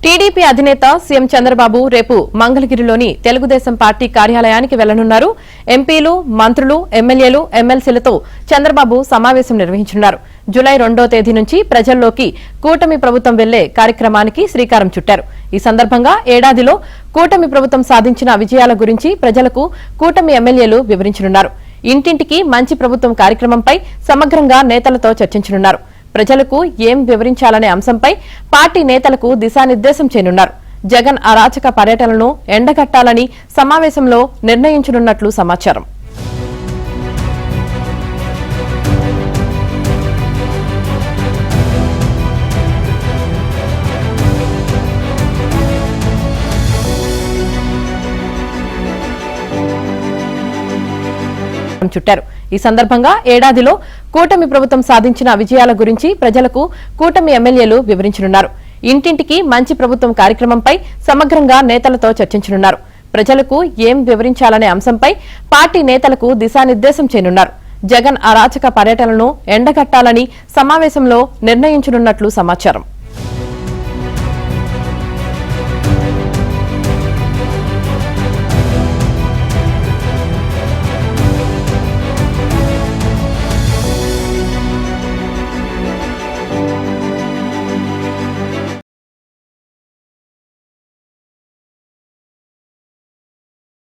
TDP అధినేత CM Chandrababu రేపు మంగళగిరిలోని తెలుగుదేశం పార్టీ కార్యాలయానికి వెళ్లనున్నారు. ఎంపీలు, మంత్రులు, ఎమ్మెల్యేలు, ఎమ్మెల్సీలతో చంద్రబాబు సమావేశం నిర్వహించనున్నారు. జూలై 2వ తేదీ నుంచి ప్రజల్లోకి కూటమి ప్రభుత్వం వెళ్లే కార్యక్రమానికి శ్రీకారం చుట్టారు. ఈ సందర్భంగా ఏడాదిలో కూటమి ప్రభుత్వం సాధించిన విజయాల గురించి ప్రజలకు కూటమి ఎమ్మెల్యేలు వివరించనున్నారు. ఇంటింటికి మంచి ప్రభుత్వం కార్యక్రమంపై సమగ్రంగా నేతలతో చర్చించనున్నారు. ప్రజలకు ఏం వివరించాలనే అంశంపై పార్టీ నేతలకు దిశానిర్దేశం చేయనున్నారు. జగన్ అరాచక పర్యటనను ఎండగట్టాలని సమావేశంలో నిర్ణయించనున్నట్లు సమాచారం. చుట్టారు. ఈ సందర్భంగా ఏడాదిలో కూటమి ప్రభుత్వం సాధించిన విజయాల గురించి ప్రజలకు కూటమి ఎమ్మెల్యేలు వివరించనున్నారు. ఇంటింటికి మంచి ప్రభుత్వం కార్యక్రమంపై సమగ్రంగా నేతలతో చర్చించనున్నారు. ప్రజలకు ఏం వివరించాలనే అంశంపై పార్టీ నేతలకు దిశానిర్దేశం చేయనున్నారు. జగన్ అరాచక పర్యటనను ఎండగట్టాలని సమావేశంలో నిర్ణయించనున్నట్లు సమాచారం.